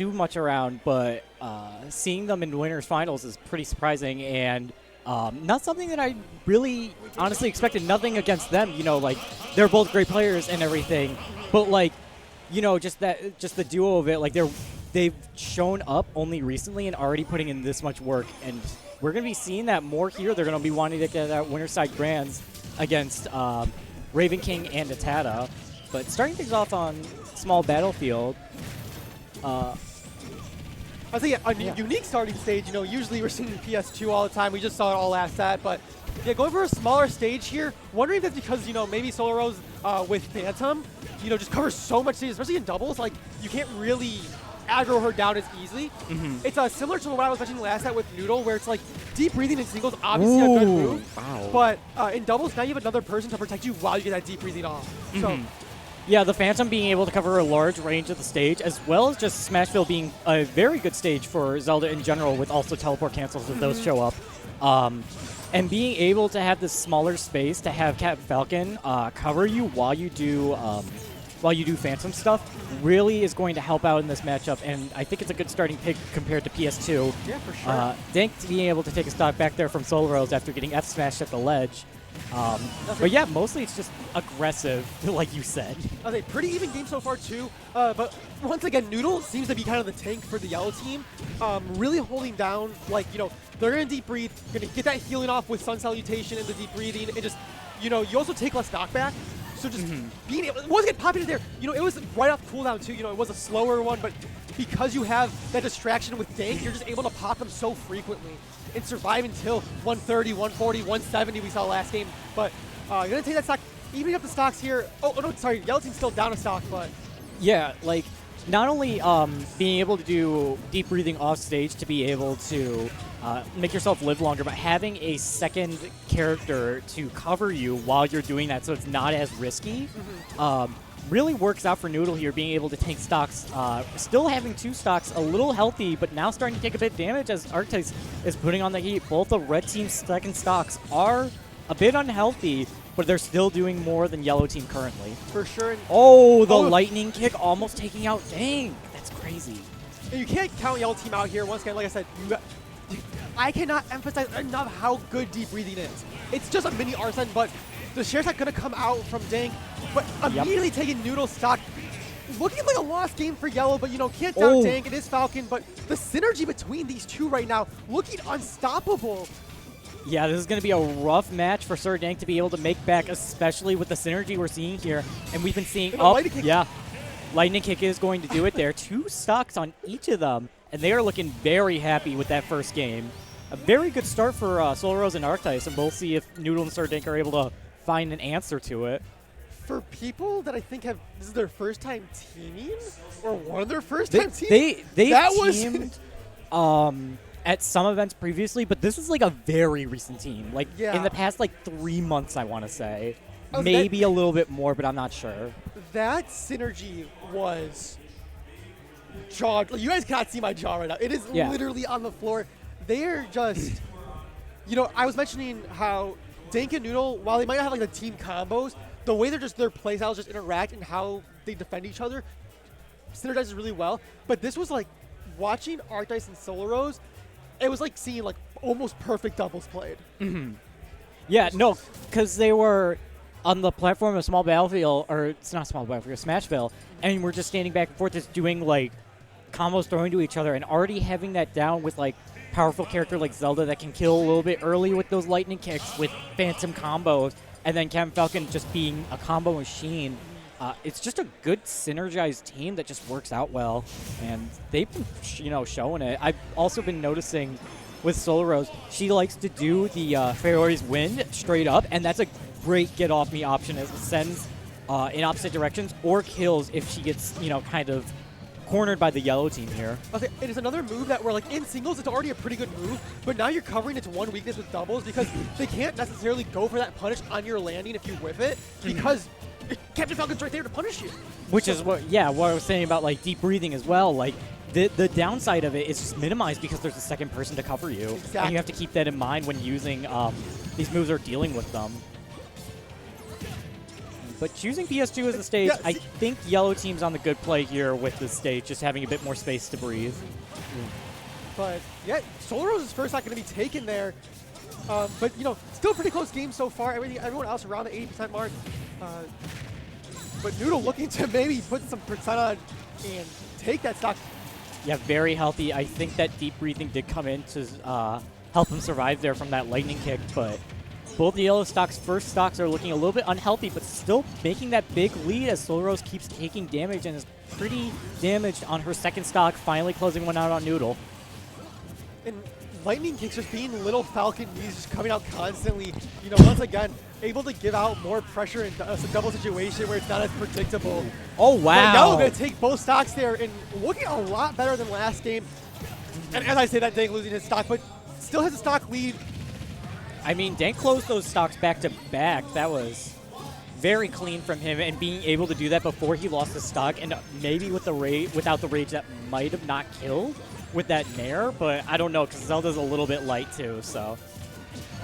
do much around, but seeing them in winners finals is pretty surprising and not something that I really honestly expected. Nothing against them, you know, like they're both great players and everything, but like, you know, just the duo of it, like they've shown up only recently and already putting in this much work, and we're gonna be seeing that more here. They're gonna be wanting to get that winner side grands against Raven King and Atata, but starting things off on small battlefield. I think a unique starting stage, you know, usually we're seeing PS2 all the time. We just saw it all last set, but yeah, going for a smaller stage here, wondering if that's because, you know, maybe Solarose with Phantom, you know, just covers so much stage, especially in doubles, like, you can't really aggro her down as easily. It's similar to what I was mentioning last set with Noodle, where it's like, deep breathing in singles, obviously a good move, but in doubles, now you have another person to protect you while you get that deep breathing off. So. Yeah, the Phantom being able to cover a large range of the stage, as well as just Smashville being a very good stage for Zelda in general, with also teleport cancels if those show up. And being able to have this smaller space to have Captain Falcon cover you while you do Phantom stuff really is going to help out in this matchup, and I think it's a good starting pick compared to PS2. Yeah, for sure. Dank being able to take a stock back there from Solarose after getting F-smashed at the ledge. But yeah, mostly it's just aggressive, like you said. Okay, pretty even game so far too. But once again, Noodle seems to be kind of the tank for the yellow team. Really holding down, like, you know, they're gonna deep breathe, gonna get that healing off with Sun Salutation and the deep breathing, and just, you know, you also take less knockback. So just being able, once again, popping it there, you know, it was right off cooldown too. You know, it was a slower one, but because you have that distraction with Dank, you're just able to pop them so frequently and survive until 130, 140, 170 we saw last game. But you're going to take that stock, evening up the stocks here. Oh, no, sorry, Yellow Team's still down a stock, but... Yeah, like, not only being able to do deep breathing off stage to be able to make yourself live longer, but having a second character to cover you while you're doing that so it's not as risky really works out for Noodle here, being able to tank stocks. Still having two stocks, a little healthy, but now starting to take a bit of damage as Arctice is putting on the heat. Both the red team's second stocks are a bit unhealthy, but they're still doing more than yellow team currently. For sure. Oh, the lightning kick almost taking out Dank. That's crazy. You can't count yellow team out here. Once again, like I said, I cannot emphasize enough how good deep breathing is. It's just a mini Arsene, but the share's not going to come out from Dank, but immediately taking Noodle stock. Looking like a lost game for yellow, but, you know, can't down Dank. It is Falcon, but the synergy between these two right now, looking unstoppable. Yeah, this is going to be a rough match for Sir Dank to be able to make back, especially with the synergy we're seeing here. And we've been seeing, Lightning Kick is going to do it there. Two stocks on each of them, and they are looking very happy with that first game. A very good start for Solarose and Arctice, and we'll see if Noodle and Sir Dank are able to find an answer to it. For people that I think this is their first time teaming, or one of their first time teaming, they teamed at some events previously, but this is like a very recent team. Like in the past, like 3 months, I want to say. Maybe a little bit more, but I'm not sure. That synergy was jaw. You guys cannot see my jaw right now. It is literally on the floor. They are just, you know, I was mentioning how Dank and Noodle, while they might not have like the team combos, the way their play styles just interact and how they defend each other synergizes really well. But this was like watching Arctice and Solarose. It was like seeing like almost perfect doubles played. Yeah, no, because they were on the platform of Small Battlefield, or it's not Small Battlefield, Smashville, and we're just standing back and forth, just doing like combos throwing to each other, and already having that down with like powerful character like Zelda that can kill a little bit early with those lightning kicks with phantom combos, and then Captain Falcon just being a combo machine. It's just a good synergized team that just works out well, and they've been, you know, showing it. I've also been noticing with Solarose, she likes to do the Fairy's Wind straight up, and that's a great get off me option as it sends in opposite directions or kills if she gets, you know, kind of cornered by the yellow team here. Okay, it is another move that we're like in singles, it's already a pretty good move, but now you're covering its one weakness with doubles because they can't necessarily go for that punish on your landing if you whip it because Captain Falcon's right there to punish you. Which is what I was saying about like deep breathing as well. Like the downside of it is just minimized because there's a second person to cover you. Exactly. And you have to keep that in mind when using these moves or dealing with them. But choosing PS2 as the stage, Yeah, I think yellow team's on the good play here with this stage, just having a bit more space to breathe. But yeah, Solarose's first not going to be taken there. But you know, still pretty close game so far. Everyone else around the 80% mark. But Noodle looking to maybe put some percent on and take that stock. Yeah, very healthy. I think that deep breathing did come in to help him survive there from that lightning kick, but both the yellow stocks' first stocks are looking a little bit unhealthy, but still making that big lead as Solarose keeps taking damage and is pretty damaged on her second stock, finally closing one out on Noodle. And lightning kicks just being little Falcon knees just coming out constantly. You know, once again, able to give out more pressure in a double situation where it's not as predictable. Oh, wow. But now we're going to take both stocks there and looking a lot better than last game. And as I say that, Dank losing his stock, but still has a stock lead. I mean, Dank closed those stocks back to back. That was very clean from him, and being able to do that before he lost his stock, and maybe with the without the rage that might have not killed with that nair, but I don't know because Zelda's a little bit light too. So,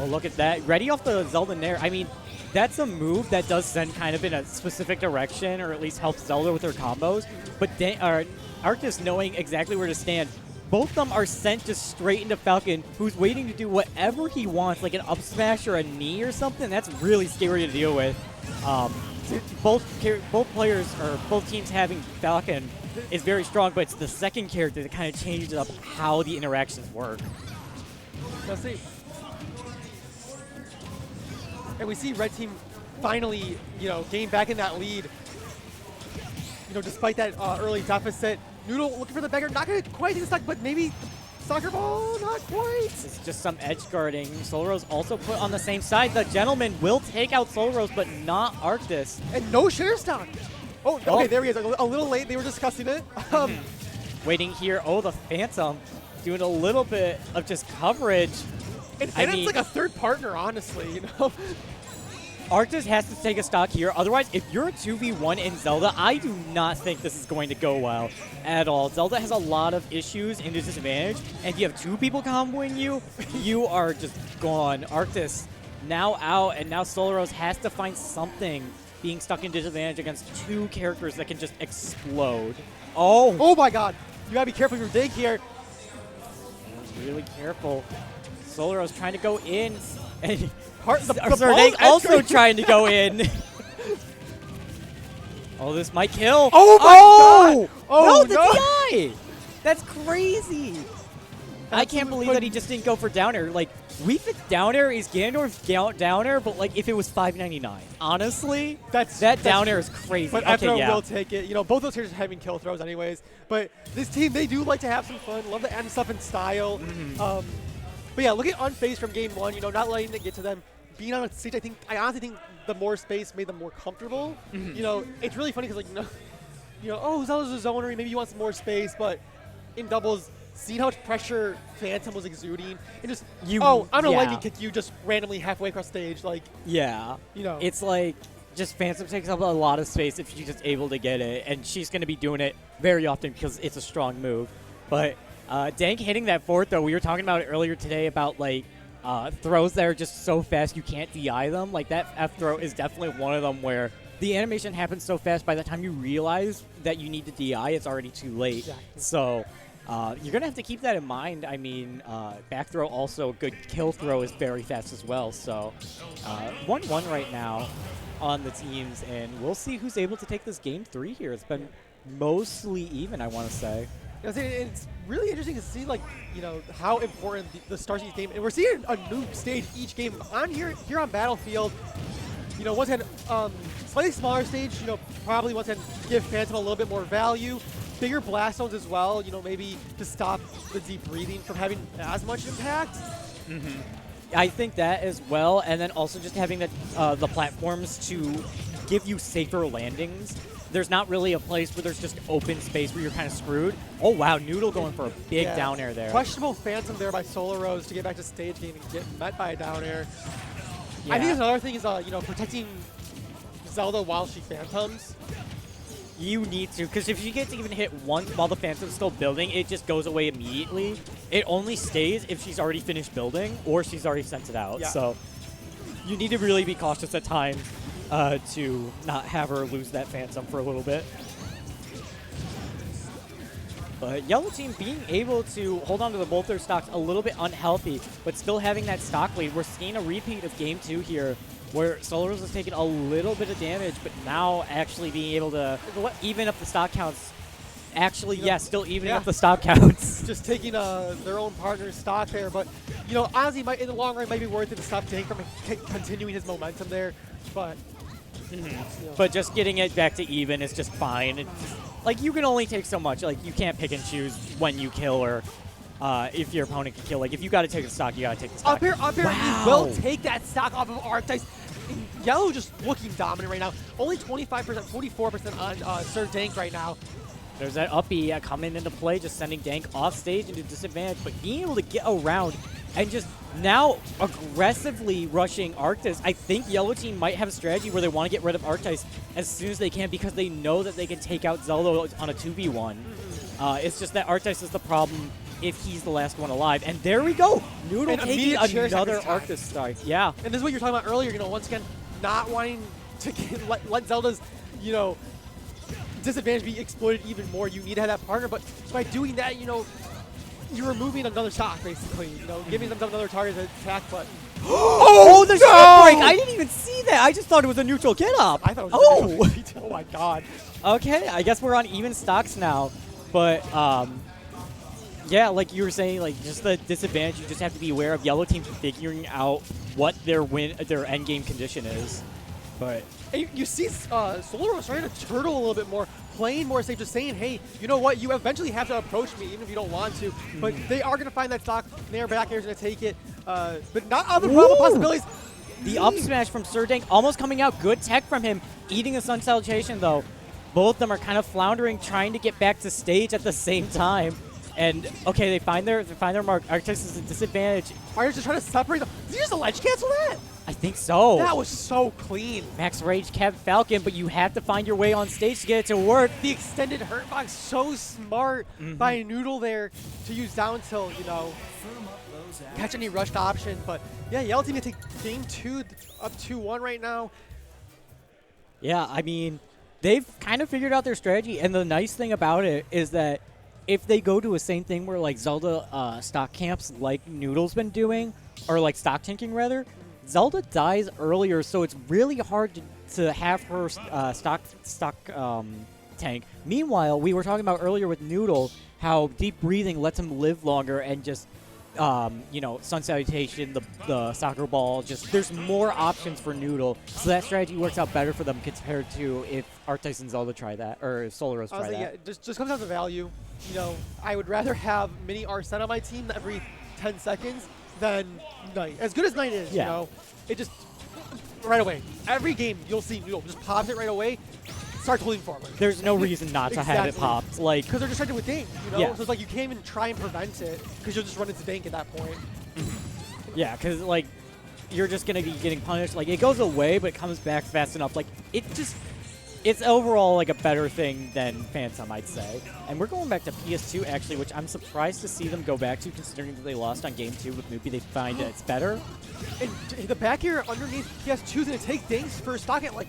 oh, look at that, ready off the Zelda nair. I mean, that's a move that does send kind of in a specific direction, or at least helps Zelda with her combos. But Arctice knowing exactly where to stand. Both of them are sent just straight into Falcon, who's waiting to do whatever he wants, like an up smash or a knee or something. That's really scary to deal with. Both players, or both teams having Falcon is very strong, but it's the second character that kind of changes up how the interactions work. Let's see. And we see Red Team finally, you know, gain back in that lead. You know, despite that early deficit. Noodle looking for the beggar, not going to quite get the stock, but maybe soccer ball, not quite. It's just some edge guarding. Solarose also put on the same side. The gentleman will take out Solarose, but not Arctice. And no share stock. Oh, okay, there he is. A little late. They were discussing it. Waiting here. Oh, the Phantom doing a little bit of just coverage. And it's like a third partner, honestly, you know? Arctice has to take a stock here. Otherwise, if you're a 2v1 in Zelda, I do not think this is going to go well at all. Zelda has a lot of issues and disadvantage, and if you have two people comboing you, you are just gone. Arctice now out, and now Solarose has to find something being stuck in disadvantage against two characters that can just explode. Oh! Oh my god! You gotta be careful with your dig here. Really careful. Solarose trying to go in, and the also trying to go in. Oh, this might kill. Oh my god! Oh no, no! the DI! That's crazy. I can't believe that he just didn't go for down air. Like, Wii Fit down air is Ganondorf's down air, but like if it was $5.99, honestly, that down air is crazy. But okay, will take it. You know, both those characters are having kill throws anyways. But this team, they do like to have some fun. Love to end stuff in style. But yeah, look at unfazed from game one. You know, not letting it get to them. Being on a stage, I honestly think the more space made them more comfortable. You know, it's really funny because like oh, Zelda's a zoner. Maybe you want some more space, but in doubles, seeing how much pressure Phantom was exuding, and just I'm gonna lightning kick you just randomly halfway across stage, like you know, it's like just Phantom takes up a lot of space if she's just able to get it, and she's gonna be doing it very often because it's a strong move. But Dank hitting that forward though, we were talking about it earlier today about like throws that are just so fast you can't DI them. Like that F throw is definitely one of them where the animation happens so fast by the time you realize that you need to DI, it's already too late. Exactly. So you're going to have to keep that in mind. I mean, back throw also, good kill throw is very fast as well. So 1-1 right now on the teams, and we'll see who's able to take this game 3 here. It's been mostly even, I want to say. It's really interesting to see, like, you know, how important the Star Seeds game, and we're seeing a new stage each game on here on Battlefield. You know, once again, slightly smaller stage, you know, probably once again give Phantom a little bit more value. Bigger blast zones as well, you know, maybe to stop the deep breathing from having as much impact. I think that as well, and then also just having the platforms to give you safer landings. There's not really a place where there's just open space where you're kind of screwed. Oh, wow, Noodle going for a big down air there. Questionable Phantom there by Solarose to get back to stage game and get met by a down air. Yeah. I think another thing is, you know, protecting Zelda while she Phantoms. You need to, because if she gets even hit once while the Phantom's still building, it just goes away immediately. It only stays if she's already finished building or she's already sent it out. Yeah. So you need to really be cautious at times to not have her lose that Phantom for a little bit. But Yellow Team being able to hold on to both their stocks a little bit unhealthy, but still having that stock lead. We're seeing a repeat of Game 2 here, where Solarose has taken a little bit of damage, but now actually being able to even up the stock counts. Actually, yes, still evening up the stock counts. Just taking their own partner's stock there, but you know, honestly, in the long run, it might be worth it to stop Dank from continuing his momentum there. But you know. But just getting it back to even is just fine. It's just, like, you can only take so much. Like, you can't pick and choose when you kill or if your opponent can kill. Like, if you got to take the stock, you got to take the stock. Up here, he will take that stock off of Arctice. Yellow just looking dominant right now. Only 25%, 44% on Sir Dank right now. There's that up B coming into play, just sending Dank off stage into disadvantage, but being able to get around and just now aggressively rushing Arctice. I think Yellow Team might have a strategy where they want to get rid of Arctice as soon as they can because they know that they can take out Zelda on a 2v1. It's just that Arctice is the problem if he's the last one alive. And there we go. Noodle taking another Arctice strike. Yeah. And this is what you're talking about earlier, you know, once again, not wanting to let Zelda's, you know, disadvantage be exploited even more. You need to have that partner, but by doing that, you know, you're removing another stock, basically. You know, giving them another target to attack, but... Oh, the shot break! I didn't even see that! I just thought it was a neutral get-up! I thought it was a neutral. Oh my god. Okay, I guess we're on even stocks now, but, yeah, like you were saying, like, just the disadvantage, you just have to be aware of Yellow Team figuring out what their endgame condition is. But you see Solarose trying to turtle a little bit more, playing more safe, just saying, hey, you know what, you eventually have to approach me, even if you don't want to. But they are going to find that stock. Their back air is going to take it. But not other possibilities. The up smash from Sir Dank almost coming out. Good tech from him. Eating a Sun Salutation, though. Both of them are kind of floundering, trying to get back to stage at the same time. And, okay, they find their mark. Arctice is a disadvantage. Arctice just trying to separate them. Did you just ledge cancel that? I think so. That was so clean. Max Rage kept Falcon, but you have to find your way on stage to get it to work. The extended hurt box, so smart by Noodle there to use down tilt, you know, catch any rushed option. But yeah, Yellow Team to take game 2 up 2-1 right now. Yeah, I mean, they've kind of figured out their strategy, and the nice thing about it is that if they go to a same thing where like Zelda stock camps like Noodle's been doing, or like stock tanking rather, Zelda dies earlier, so it's really hard to have her stock tank. Meanwhile, we were talking about earlier with Noodle how deep breathing lets him live longer and just, you know, Sun Salutation, the soccer ball, just there's more options for Noodle. So that strategy works out better for them compared to if Arctice and Zelda try that, or if Solarose try that. Yeah, just comes down to value. You know, I would rather have Mini Arsene on my team every 10 seconds than Knight. As good as Knight is, you know, it just, right away. Every game, you'll see Noodle just pops it right away, start holding forward. There's no reason not to have it popped. Like, because they're distracted with Dank, you know? So it's like you can't even try and prevent it because you'll just run into Dank at that point. Yeah, because, like, you're just going to be getting punished. Like, it goes away, but it comes back fast enough. Like, it's overall, like, a better thing than Phantom, I'd say. And we're going back to PS2, actually, which I'm surprised to see them go back to, considering that they lost on Game 2 with Moopy. They find it's better. And the back air underneath PS2 is going to take Dank's first stock at, like,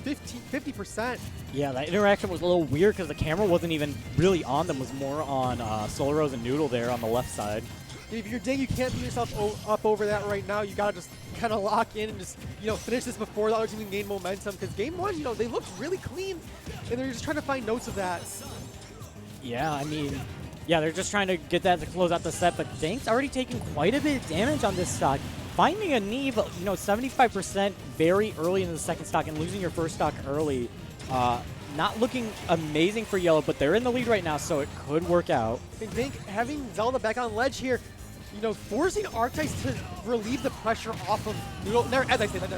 50%. Yeah, that interaction was a little weird because the camera wasn't even really on them. It was more on Solarose and Noodle there on the left side. If you're Dank, you can't beat yourself up over that right now. You gotta just kind of lock in and just, you know, finish this before the other team can gain momentum. Because game 1, you know, they looked really clean, and they're just trying to find notes of that. Yeah, I mean, yeah, they're just trying to get that to close out the set. But Dank's already taking quite a bit of damage on this stock. Finding a knee, but, you know, 75% very early in the second stock and losing your first stock early. Not looking amazing for Yellow, but they're in the lead right now, so it could work out. I think having Zelda back on ledge here, you know, forcing Arctice to relieve the pressure off of Noodle. As I say that,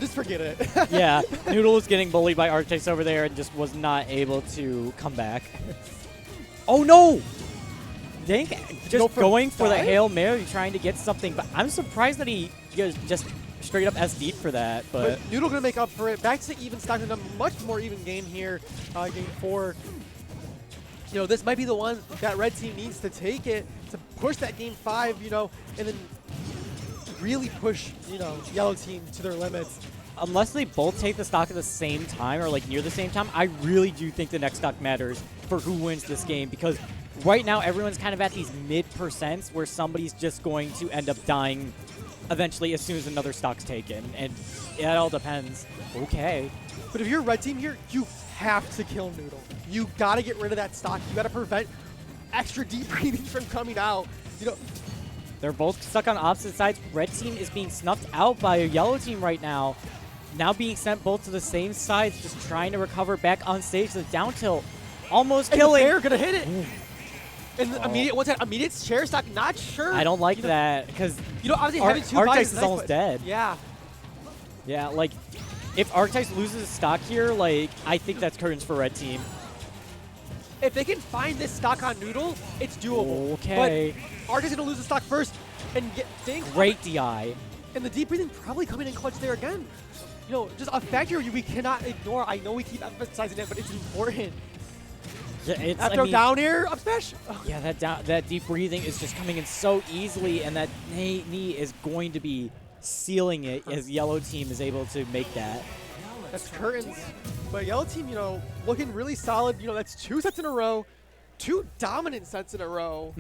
just forget it. Yeah, Noodle was getting bullied by Arctice over there and just was not able to come back. Oh no! Dank just going for the Hail Mary, trying to get something, but I'm surprised that he just straight up SD'd for that. But Noodle gonna make up for it. Back to even stock in a much more even game here, game 4. You know, this might be the one that red team needs to take it to push that game 5, you know, and then really push, you know, yellow team to their limits. unless they both take the stock at the same time or like near the same time, I really do think the next stock matters for who wins this game, because right now everyone's kind of at these mid percents where somebody's just going to end up dying eventually as soon as another stock's taken, and it all depends. Okay. But if you're red team here, you have to kill Noodle. You gotta get rid of that stock. You gotta prevent extra deep breathing from coming out. You know, they're both stuck on opposite sides. Red team is being snuffed out by a yellow team right now. Now being sent both to the same sides, just trying to recover back on stage. The down tilt almost killing. They're gonna hit it. And the immediate, what's that? Immediate chair stock, not sure. I don't like that, because obviously having two Arctice is nice, almost dead. Yeah. Yeah, like, if Arctice loses stock here, like, I think that's curtains for red team. If they can find this stock on Noodle, it's doable. Okay. But Arctice is gonna lose the stock first and get Dank. Great DI. And the deep breathing probably coming in clutch there again. Just a factor we cannot ignore. I know we keep emphasizing it, but it's important. Yeah, After down air, up smash. Yeah, that deep breathing is just coming in so easily, and that knee is going to be sealing it as yellow team is able to make that. That's curtains. But yellow team, looking really solid. That's 2 sets in a row, 2 dominant sets in a row.